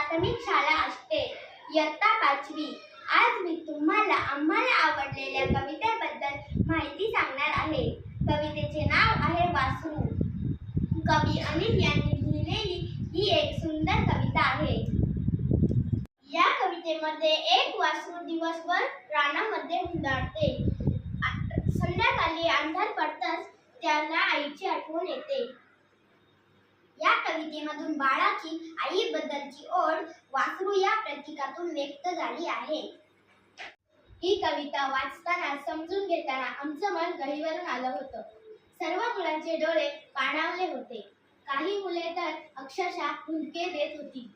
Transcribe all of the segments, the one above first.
प्राथमिक शाळा असते, इयत्ता 5वी। आज मी तुम्हाला आम्हाला आवडलेल्या कवितेबद्दल माहिती सांगणार आहे। कवितेचे नाव आहे वासरू। कवी अनिल यांनी लिहिलेली ही एक सुंदर कविता आहे। या कवितेमध्ये एक वासरू दिवसभर रानामध्ये हुंदडते। संध्याकाळी अंधार पडताच त्याला आईची आठवण येते। या कवितेमधून बाळाची आईबद्दलची ओढ वासरू या प्रतीकातून व्यक्त झाली आहे। ही कविता वाचताना समजून घेताना आमचं मन गहिवरून आलं होतं। सर्व मुलांचे डोळे पाणावले होते। काही मुले तर अक्षरशः हुंदके देत होती।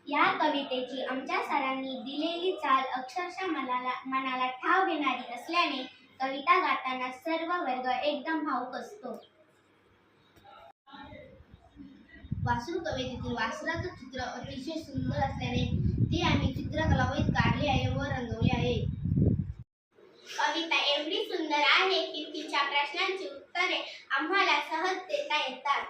या कवितेची आमच्या सरांनी दिलेली चाल अक्षरशः मनाला ठाव घेणारी असल्याने कविता गाताना सर्व वर्ग एकदम भावुक असतो। वासरू कवितेतील वासराचं चित्र अतिशय सुंदर असल्याने ते आम्ही चित्रकलावहीत काढले आहे व रंगवले आहे। कविता एवढी सुंदर आहे की तिच्या प्रश्नांची उत्तरे आम्हाला सहज देता येतात।